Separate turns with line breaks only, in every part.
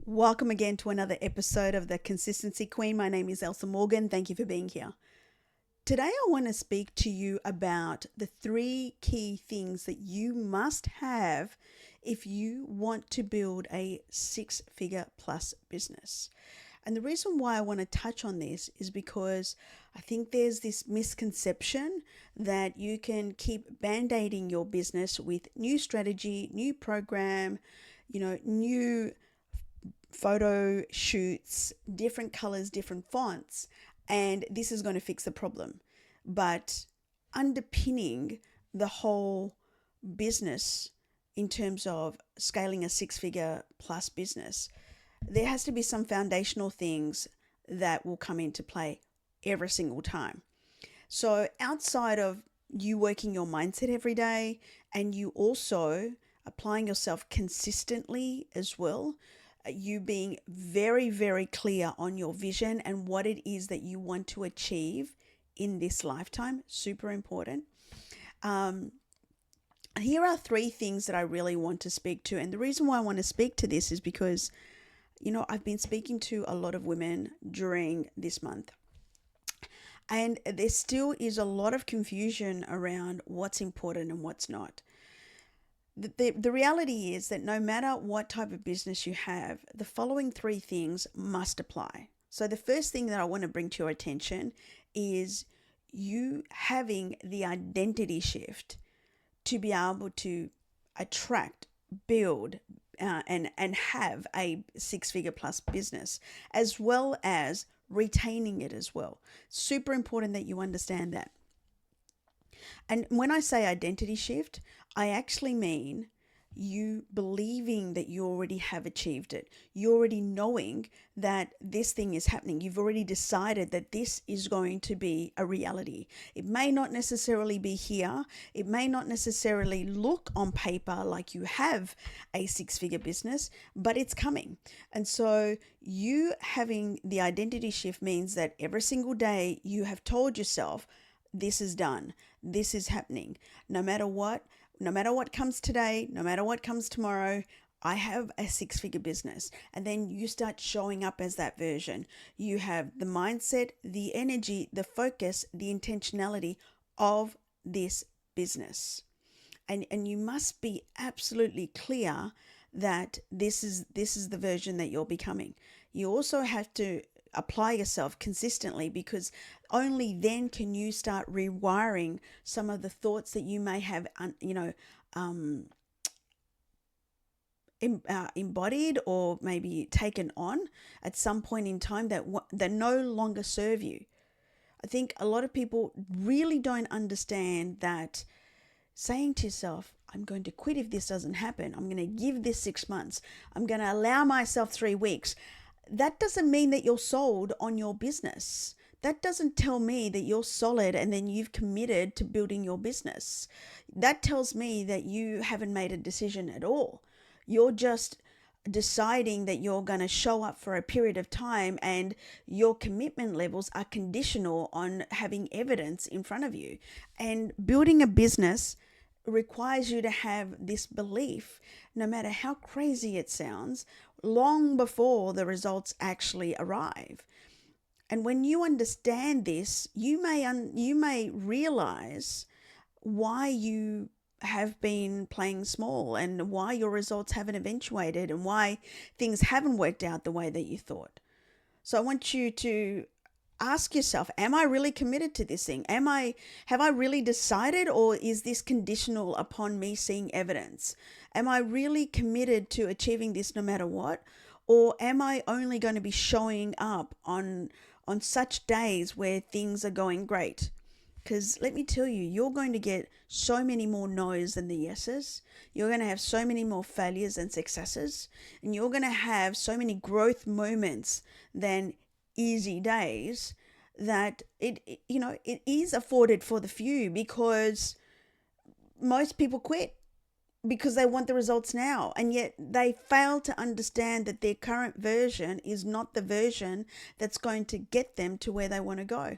Welcome again to another episode of the Consistency Queen. My name is Elsa Morgan. Thank you for being here. Today, I want to speak to you about the three key things that you must have if you want to build a six-figure plus business. And the reason why I want to touch on this is because I think there's this misconception that you can keep band-aiding your business with new strategy, new program, new photo shoots, different colors, different fonts, and this is going to fix the problem. But underpinning the whole business in terms of scaling a six-figure plus business, there has to be some foundational things that will come into play every single time. So outside of you working your mindset every day and you also applying yourself consistently as well, you being very, very clear on your vision and what it is that you want to achieve in this lifetime, super important. Here are three things that I really want to speak to. And the reason why I want to speak to this is because, I've been speaking to a lot of women during this month. And there still is a lot of confusion around what's important and what's not. The reality is that no matter what type of business you have, the following three things must apply. So the first thing that I want to bring to your attention is you having the identity shift to be able to attract, build, and have a six-figure plus business, as well as retaining it as well. Super important that you understand that. And when I say identity shift, I actually mean you believing that you already have achieved it. You already knowing that this thing is happening. You've already decided that this is going to be a reality. It may not necessarily be here. It may not necessarily look on paper like you have a six-figure business, but it's coming. And so you having the identity shift means that every single day you have told yourself, this is done. This is happening. No matter what comes today, no matter what comes tomorrow, I have a six-figure business. And then you start showing up as that version. You have the mindset, the energy, the focus, the intentionality of this business. And you must be absolutely clear that this is the version that you're becoming. You also have to apply yourself consistently, because only then can you start rewiring some of the thoughts that you may have embodied or maybe taken on at some point in time that no longer serve you. I think a lot of people really don't understand that saying to yourself, I'm going to quit if this doesn't happen. I'm going to give this 6 months. I'm going to allow myself 3 weeks. That doesn't mean that you're sold on your business. That doesn't tell me that you're solid and then you've committed to building your business. That tells me that you haven't made a decision at all. You're just deciding that you're going to show up for a period of time, and your commitment levels are conditional on having evidence in front of you. And building a business requires you to have this belief, no matter how crazy it sounds, long before the results actually arrive. And when you understand this, you may realize why you have been playing small and why your results haven't eventuated and why things haven't worked out the way that you thought. So I want you to ask yourself, am I really committed to this thing? Have I really decided, or is this conditional upon me seeing evidence? Am I really committed to achieving this no matter what? Or am I only going to be showing up on such days where things are going great? Because let me tell you, you're going to get so many more no's than the yeses. You're going to have so many more failures than successes. And you're going to have so many growth moments than easy days, that it is afforded for the few, because most people quit because they want the results now, and yet they fail to understand that their current version is not the version that's going to get them to where they want to go.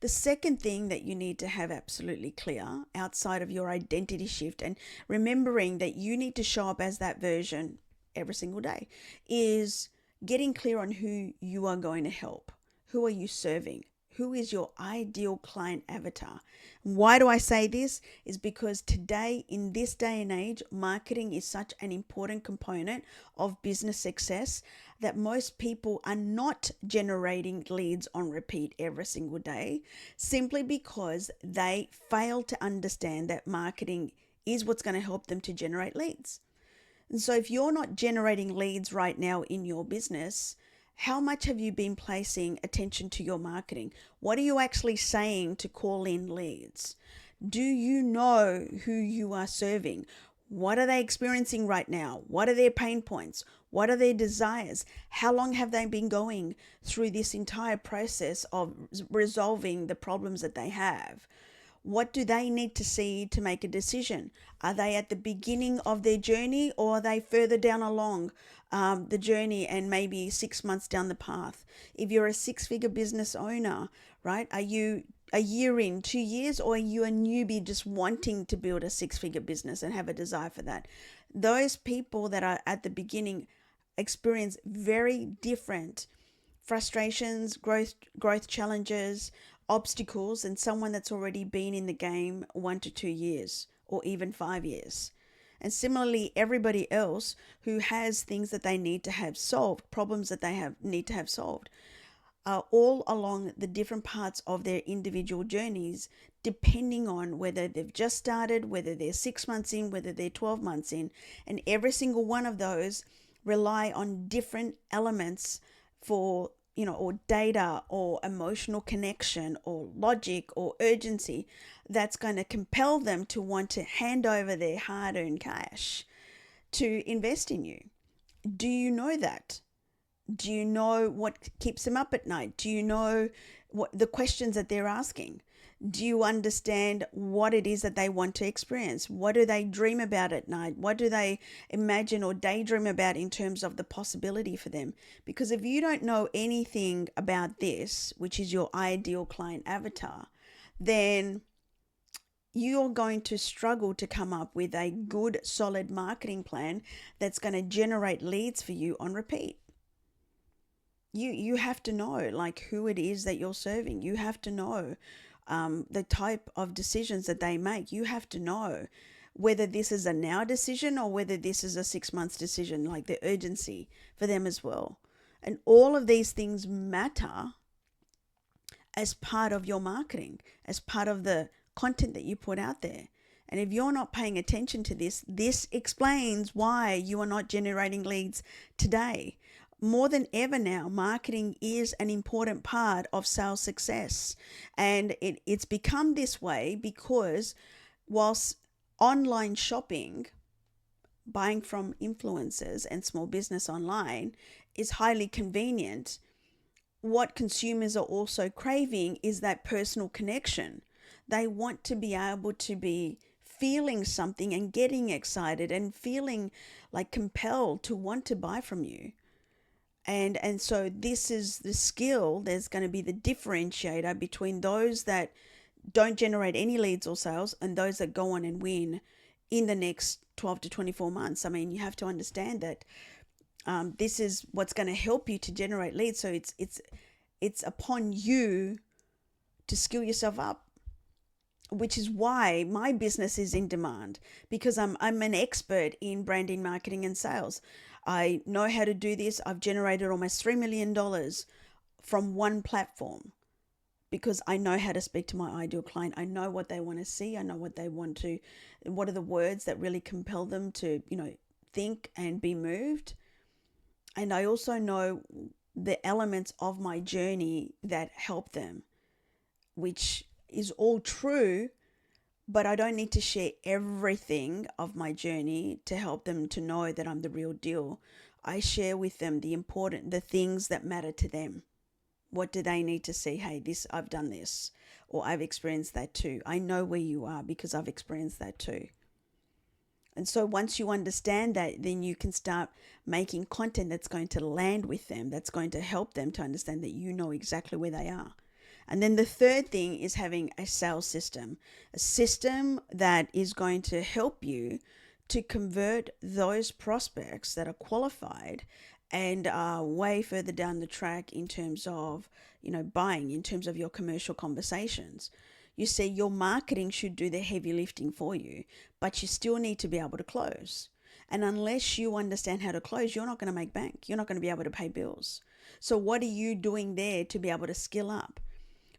The second thing that you need to have absolutely clear outside of your identity shift, and remembering that you need to show up as that version every single day, is getting clear on who you are going to help. Who are you serving? Who is your ideal client avatar? Why do I say this? Is because today, in this day and age, marketing is such an important component of business success that most people are not generating leads on repeat every single day, simply because they fail to understand that marketing is what's going to help them to generate leads. And so if you're not generating leads right now in your business, how much have you been placing attention to your marketing? What are you actually saying to call in leads? Do you know who you are serving? What are they experiencing right now? What are their pain points? What are their desires? How long have they been going through this entire process of resolving the problems that they have? What do they need to see to make a decision? Are they at the beginning of their journey, or are they further down along the journey and maybe 6 months down the path? If you're a six-figure business owner, right, are you a year in, 2 years, or are you a newbie just wanting to build a six-figure business and have a desire for that? Those people that are at the beginning experience very different frustrations, growth challenges, obstacles than someone that's already been in the game 1 to 2 years or even 5 years. And similarly, everybody else who has things that they need to have solved, problems that they need to have solved, are all along the different parts of their individual journeys, depending on whether they've just started, whether they're 6 months in, whether they're 12 months in. And every single one of those rely on different elements for, or data or emotional connection or logic or urgency that's going to compel them to want to hand over their hard-earned cash to invest in you. Do you know that? Do you know what keeps them up at night? Do you know what the questions that they're asking? Do you understand what it is that they want to experience? What do they dream about at night? What do they imagine or daydream about in terms of the possibility for them? Because if you don't know anything about this, which is your ideal client avatar, then you're going to struggle to come up with a good, solid marketing plan that's going to generate leads for you on repeat. You have to know like who it is that you're serving. You have to know the type of decisions that they make. You have to know whether this is a now decision or whether this is a 6 months decision, like the urgency for them as well. And all of these things matter as part of your marketing, as part of the content that you put out there. And if you're not paying attention to this, this explains why you are not generating leads today. More than ever now, marketing is an important part of sales success. And it's become this way because whilst online shopping, buying from influencers and small business online is highly convenient, what consumers are also craving is that personal connection. They want to be able to be feeling something and getting excited and feeling like compelled to want to buy from you. And so this is the skill. There's going to be the differentiator between those that don't generate any leads or sales and those that go on and win in the next 12 to 24 months. I mean, you have to understand that this is what's going to help you to generate leads. So it's upon you to skill yourself up, which is why my business is in demand, because I'm an expert in branding, marketing, and sales. I know how to do this. I've generated almost $3 million from one platform because I know how to speak to my ideal client. I know what they want to see. I know what they want to, what are the words that really compel them to, think and be moved. And I also know the elements of my journey that help them, which is all true, but I don't need to share everything of my journey to help them to know that I'm the real deal. I share with them the things that matter to them. What do they need to see? Hey, I've done this, or I've experienced that too. I know where you are because I've experienced that too. And so once you understand that, then you can start making content that's going to land with them, that's going to help them to understand that you know exactly where they are. And then the third thing is having a sales system, a system that is going to help you to convert those prospects that are qualified and are way further down the track in terms of, buying, in terms of your commercial conversations. You see, your marketing should do the heavy lifting for you, but you still need to be able to close. And unless you understand how to close, you're not going to make bank. You're not going to be able to pay bills. So what are you doing there to be able to skill up?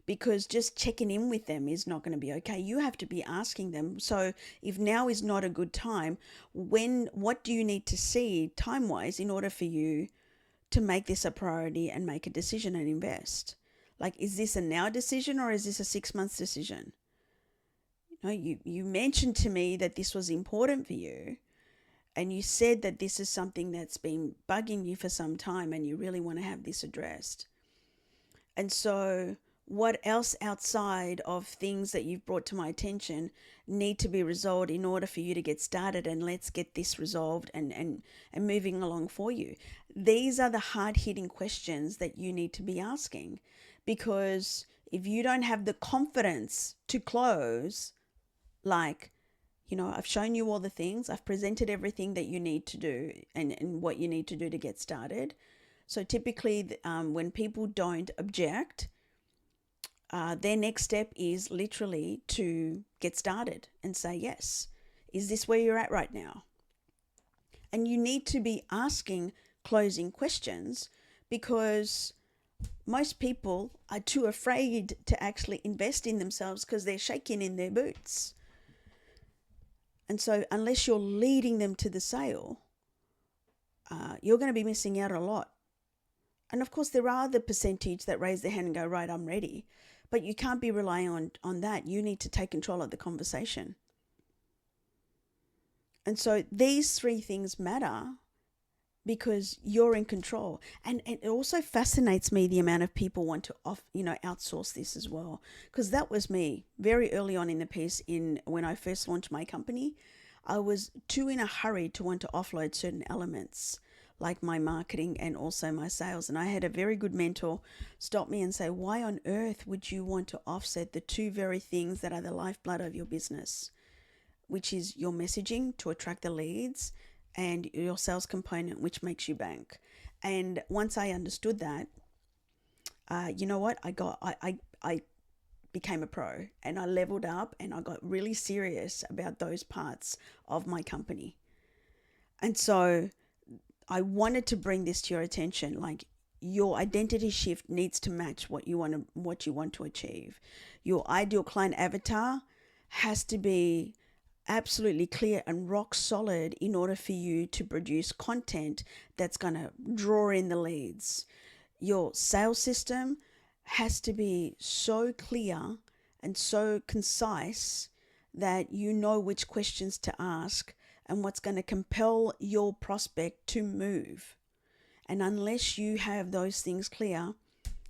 Because just checking in with them is not going to be okay. You have to be asking them. So if now is not a good time, what do you need to see time-wise in order for you to make this a priority and make a decision and invest? Like, is this a now decision or is this a 6 months decision? You mentioned to me that this was important for you, and you said that this is something that's been bugging you for some time and you really want to have this addressed. And so what else outside of things that you've brought to my attention need to be resolved in order for you to get started, and let's get this resolved and moving along for you? These are the hard-hitting questions that you need to be asking, because if you don't have the confidence to close, like, I've shown you all the things, I've presented everything that you need to do and what you need to do to get started. So typically when people don't object, their next step is literally to get started and say, yes, is this where you're at right now? And you need to be asking closing questions, because most people are too afraid to actually invest in themselves because they're shaking in their boots. And so unless you're leading them to the sale, you're going to be missing out a lot. And of course, there are the percentage that raise their hand and go, right, I'm ready. But you can't be relying on that. You need to take control of the conversation. And so these three things matter because you're in control. And it also fascinates me the amount of people want to outsource this as well. Because that was me very early on in the piece. When I first launched my company, I was too in a hurry to want to offload certain elements, like my marketing and also my sales. And I had a very good mentor stop me and say, why on earth would you want to offset the two very things that are the lifeblood of your business, which is your messaging to attract the leads and your sales component, which makes you bank? And once I understood that, you know what? I became a pro, and I leveled up, and I got really serious about those parts of my company. And so I wanted to bring this to your attention. Like, your identity shift needs to match what you want to achieve. Your ideal client avatar has to be absolutely clear and rock solid in order for you to produce content that's going to draw in the leads. Your sales system has to be so clear and so concise that you know which questions to ask and what's going to compel your prospect to move. And unless you have those things clear,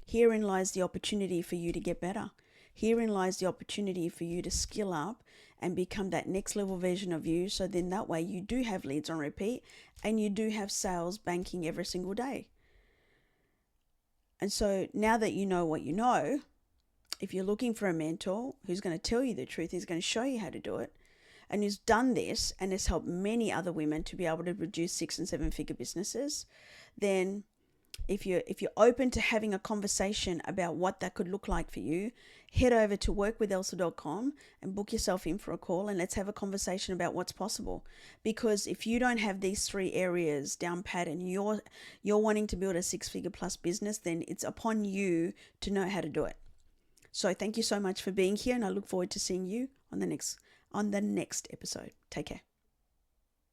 herein lies the opportunity for you to get better. Herein lies the opportunity for you to skill up and become that next level version of you. So then that way you do have leads on repeat and you do have sales banking every single day. And so now that you know what you know, if you're looking for a mentor who's going to tell you the truth, who's going to show you how to do it, and who's done this and has helped many other women to be able to produce 6 and 7 figure businesses, then if you're open to having a conversation about what that could look like for you, head over to workwithelsa.com and book yourself in for a call, and let's have a conversation about what's possible. Because if you don't have these 3 areas down pat and you're wanting to build a 6-figure plus business, then it's upon you to know how to do it. So thank you so much for being here, and I look forward to seeing you on the next episode. Take care.